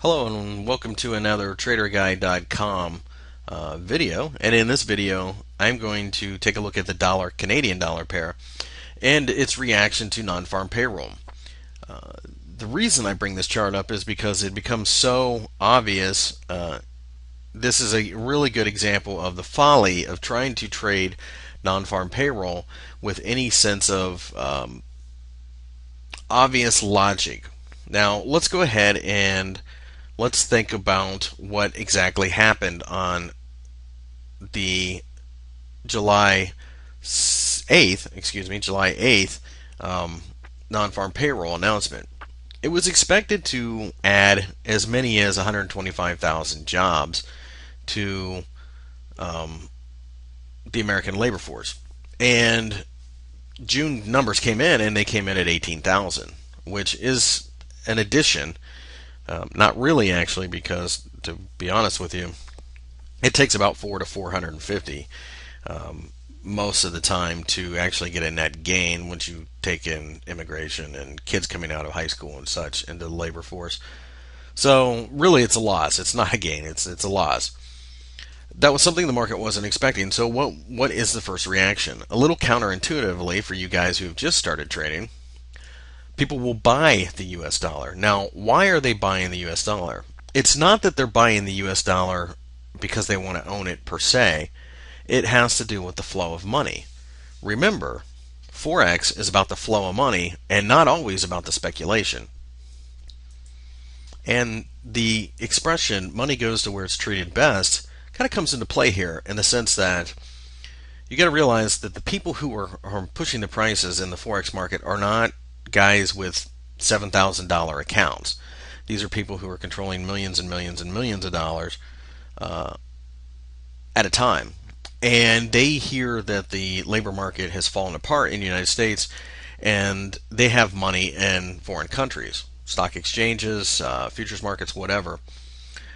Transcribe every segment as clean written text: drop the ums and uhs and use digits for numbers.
Hello and welcome to another TraderGuide.com video. And in this video, I'm going to take a look at the dollar Canadian dollar pair and its reaction to non-farm payroll. The reason I bring this chart up is because it becomes so obvious. This is a really good example of the folly of trying to trade non-farm payroll with any sense of obvious logic. Now, let's go ahead and let's think about what exactly happened on the July 8th non-farm payroll announcement. It was expected to add as many as 125,000 jobs to the American labor force. And June numbers came in, and they came in at 18,000, which is an addition. Not really, actually, because to be honest with you, it takes about 450 most of the time to actually get a net gain once you take in immigration and kids coming out of high school and such into the labor force. So really, it's a loss. It's not a gain. It's a loss. That was something the market wasn't expecting. So what is the first reaction? A little counterintuitively for you guys who've just started trading, people will buy the US dollar. Now, why are they buying the US dollar? It's not that they're buying the US dollar because they want to own it per se. It has to do with the flow of money. Remember, Forex is about the flow of money and not always about the speculation. And the expression, money goes to where it's treated best, kind of comes into play here in the sense that you got to realize that the people who are pushing the prices in the Forex market are not guys with $7,000 accounts. These are people who are controlling millions and millions and millions of dollars at a time. And they hear that the labor market has fallen apart in the United States, and they have money in foreign countries, stock exchanges, futures markets, whatever.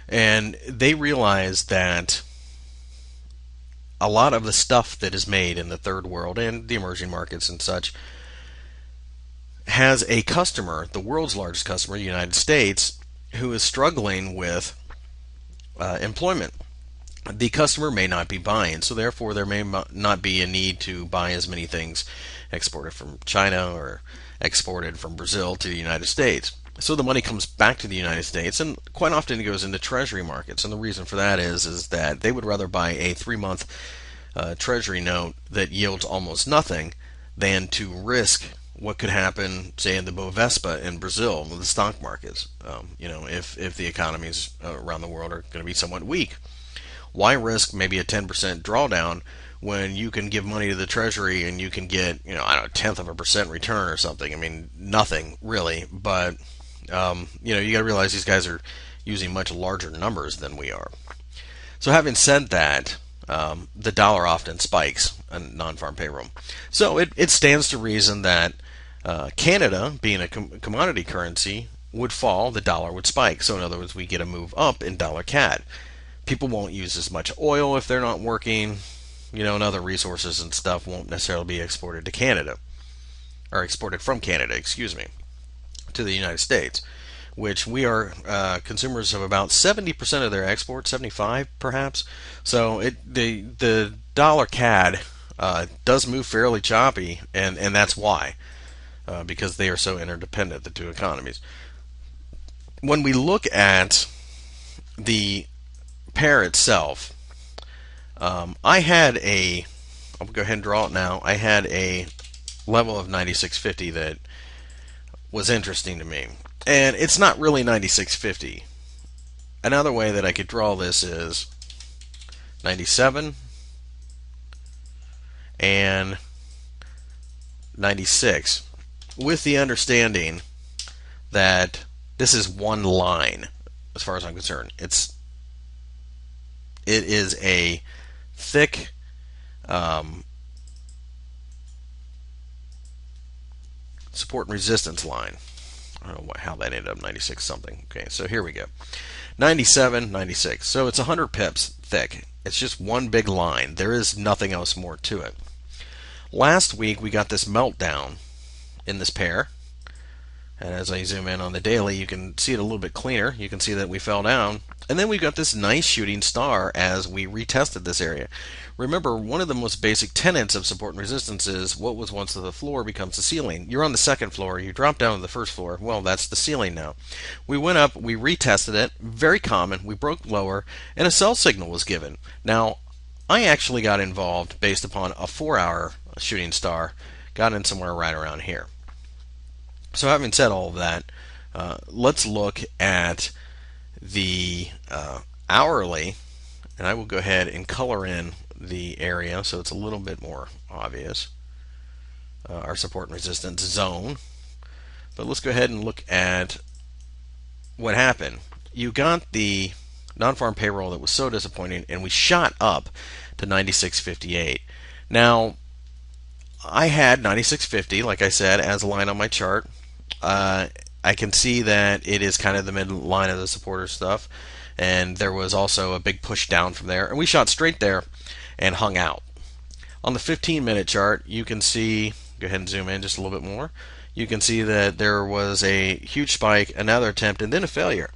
And they realize that a lot of the stuff that is made in the third world and the emerging markets and such has a customer, the world's largest customer, the United States, who is struggling with employment. The customer may not be buying, so therefore there may not be a need to buy as many things exported from China or exported from Brazil to the United States. So the money comes back to the United States, and quite often it goes into treasury markets. And the reason for that is that they would rather buy a 3-month treasury note that yields almost nothing than to risk what could happen, say, in the Bovespa in Brazil, with the stock markets. If the economies around the world are going to be somewhat weak. Why risk maybe a 10% drawdown when you can give money to the Treasury and you can get, I don't know, 0.1% return or something? I mean, nothing really, but you got to realize these guys are using much larger numbers than we are. So having said that, the dollar often spikes on non-farm payroll. So it stands to reason that Canada, being a commodity currency, would fall, the dollar would spike. So in other words, we get a move up in dollar CAD. People won't use as much oil if they're not working, and other resources and stuff won't necessarily be exported to Canada, or exported from Canada, to the United States, which we are consumers of about 70% of their exports, 75 perhaps. So the dollar CAD does move fairly choppy, and that's why, because they are so interdependent, the two economies. When we look at the pair itself, I'll go ahead and draw it now. I had a level of 96.50 that was interesting to me, and it's not really 96.50. Another way that I could draw this is 97 and 96, with the understanding that this is one line as far as I'm concerned. It is a thick support and resistance line. I don't know how that ended up 96 something. Okay, so here we go. 97, 96. So it's 100 pips thick. It's just one big line. There is nothing else more to it. Last week we got this meltdown in this pair, And as I zoom in on the daily, you can see it a little bit cleaner. You can see that we fell down. And then we've got this nice shooting star as we retested this area. Remember, one of the most basic tenets of support and resistance is what was once the floor becomes the ceiling. You're on the second floor, you drop down to the first floor, well, that's the ceiling now. We went up, we retested it, very common, we broke lower, and a sell signal was given. Now, I actually got involved based upon a 4-hour shooting star, got in somewhere right around here. So having said all of that, let's look at the hourly, and I will go ahead and color in the area so it's a little bit more obvious, our support and resistance zone. But let's go ahead and look at what happened. You got the non-farm payroll that was so disappointing, and we shot up to 96.58. Now, I had 96.50, like I said, as a line on my chart. I can see that it is kind of the midline of the supporter stuff, and there was also a big push down from there, and we shot straight there and hung out. On the 15-minute chart, you can see, go ahead and zoom in just a little bit more, you can see that there was a huge spike, another attempt, and then a failure.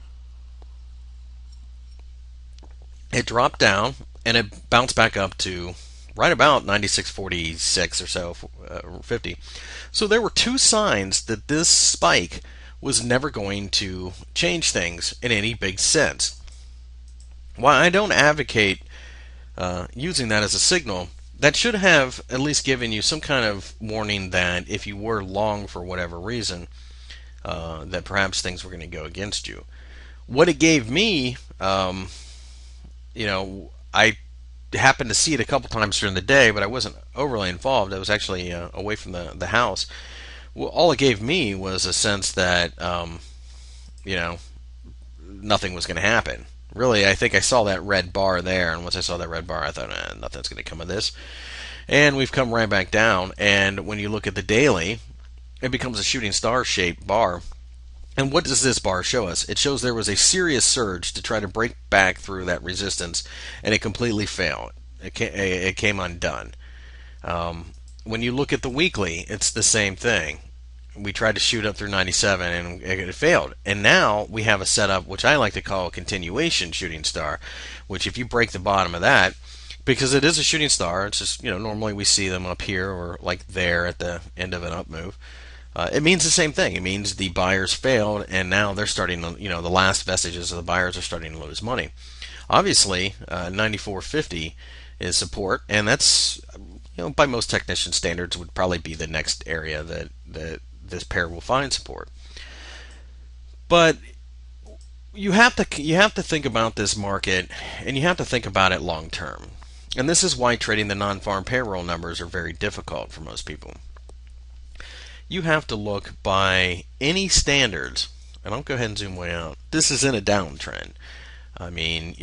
It dropped down, and it bounced back up to right about 96.46 or so, 50. So there were two signs that this spike was never going to change things in any big sense. While I don't advocate using that as a signal, that should have at least given you some kind of warning that if you were long for whatever reason, that perhaps things were going to go against you. What it gave me, I happened to see it a couple times during the day, but I wasn't overly involved. I was actually away from the house. Well, all it gave me was a sense that, nothing was going to happen. Really, I think I saw that red bar there, and once I saw that red bar, I thought, nothing's going to come of this. And we've come right back down, and when you look at the daily, it becomes a shooting star-shaped bar. And what does this bar show us? It shows there was a serious surge to try to break back through that resistance, and it completely failed. It came undone. When you look at the weekly, it's the same thing. We tried to shoot up through 97 and it failed. And now we have a setup which I like to call a continuation shooting star, which if you break the bottom of that, because it is a shooting star, it's just, normally we see them up here or like there at the end of an up move. It means the same thing. It means the buyers failed, and now they're starting to, the last vestiges of the buyers are starting to lose money. Obviously, 94.50 is support, and that's, by most technician standards, would probably be the next area that this pair will find support. But you have to think about this market, and you have to think about it long term. And this is why trading the non-farm payroll numbers are very difficult for most people. You have to look by any standards, and I'll go ahead and zoom way out. This is in a downtrend. I mean,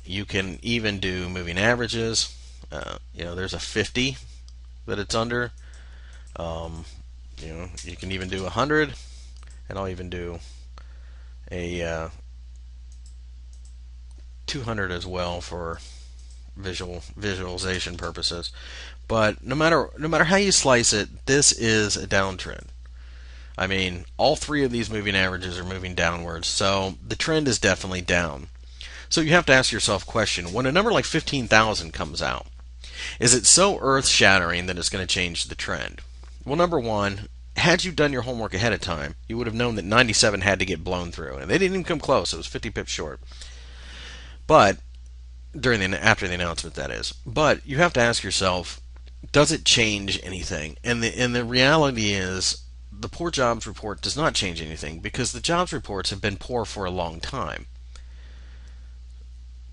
you can even do moving averages. There's a 50 that it's under. You can even do 100, and I'll even do a 200 as well for visualization purposes. But no matter how you slice it, this is a downtrend. I mean, all three of these moving averages are moving downwards, so the trend is definitely down. So you have to ask yourself a question: when a number like 15,000 comes out, is it so earth-shattering that it's going to change the trend? Well, number one, had you done your homework ahead of time, you would have known that 97 had to get blown through, and they didn't even come close. It was 50 pips short. But after the announcement, that is. But you have to ask yourself, does it change anything? And the reality is, the poor jobs report does not change anything, because the jobs reports have been poor for a long time.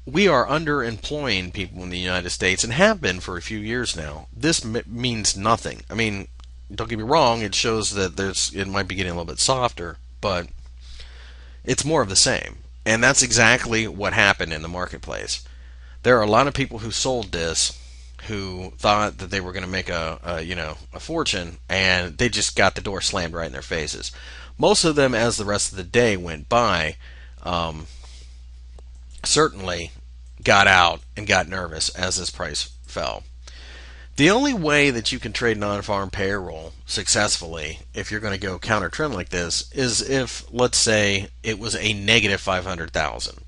We are underemploying people in the United States, and have been for a few years now. This means nothing. I mean, don't get me wrong, it shows that it might be getting a little bit softer, but it's more of the same. And that's exactly what happened in the marketplace. There are a lot of people who sold this who thought that they were going to make a fortune, and they just got the door slammed right in their faces. Most of them, as the rest of the day went by, certainly got out and got nervous as this price fell. The only way that you can trade non-farm payroll successfully, if you're going to go counter trend like this, is if, let's say, it was a negative 500,000.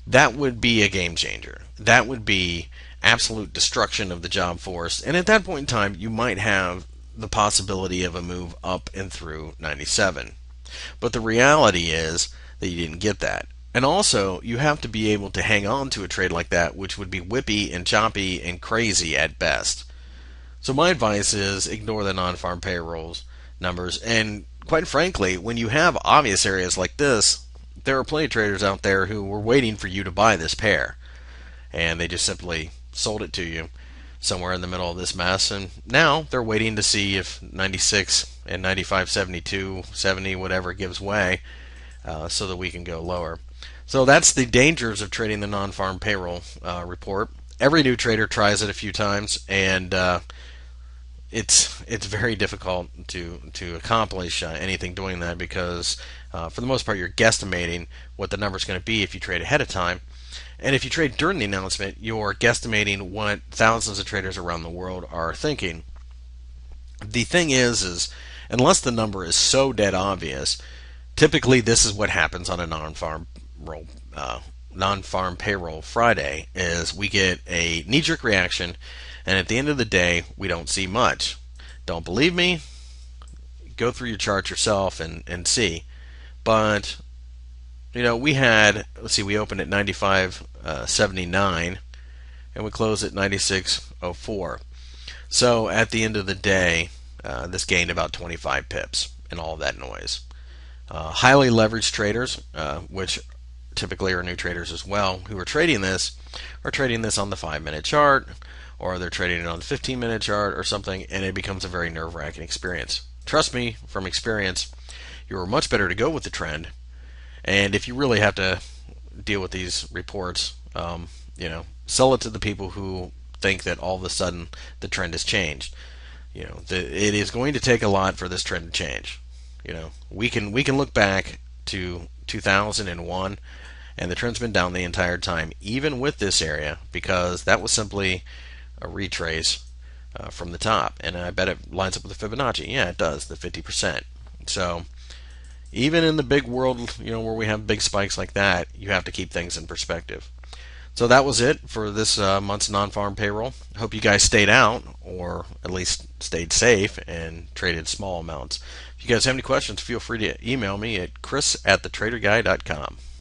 That would be a game changer. That would be absolute destruction of the job force. And at that point in time, you might have the possibility of a move up and through 97. But the reality is that you didn't get that. And also, you have to be able to hang on to a trade like that, which would be whippy and choppy and crazy at best. So my advice is ignore the non-farm payrolls numbers. And quite frankly, when you have obvious areas like this, there are plenty of traders out there who were waiting for you to buy this pair, and they just simply sold it to you somewhere in the middle of this mess. And now they're waiting to see if 96 and 95, 72, 70, whatever gives way, so that we can go lower. So that's the dangers of trading the non-farm payroll report. Every new trader tries it a few times, and it's very difficult to accomplish anything doing that, because for the most part you're guesstimating what the number is going to be if you trade ahead of time. And if you trade during the announcement, you're guesstimating what thousands of traders around the world are thinking. The thing is unless the number is so dead obvious, typically this is what happens on a non-farm payroll Friday, is we get a knee-jerk reaction, and at the end of the day, we don't see much. Don't believe me? Go through your chart yourself and see. But we had, let's see, we opened at 95.79 and we closed at 96.04. So at the end of the day, this gained about 25 pips in all of that noise. Highly leveraged traders, which typically are new traders as well, who are trading this on the 5-minute chart, or they're trading it on the 15-minute chart or something, and it becomes a very nerve-wracking experience. Trust me, from experience, you're much better to go with the trend. And if you really have to deal with these reports, sell it to the people who think that all of a sudden the trend has changed. It is going to take a lot for this trend to change. We can look back to 2001, and the trend's been down the entire time, even with this area, because that was simply a retrace from the top. And I bet it lines up with the Fibonacci. Yeah, it does, the 50%. So even in the big world, where we have big spikes like that, you have to keep things in perspective. So that was it for this month's non-farm payroll. Hope you guys stayed out, or at least stayed safe and traded small amounts. If you guys have any questions, feel free to email me at chris@thetraderguy.com.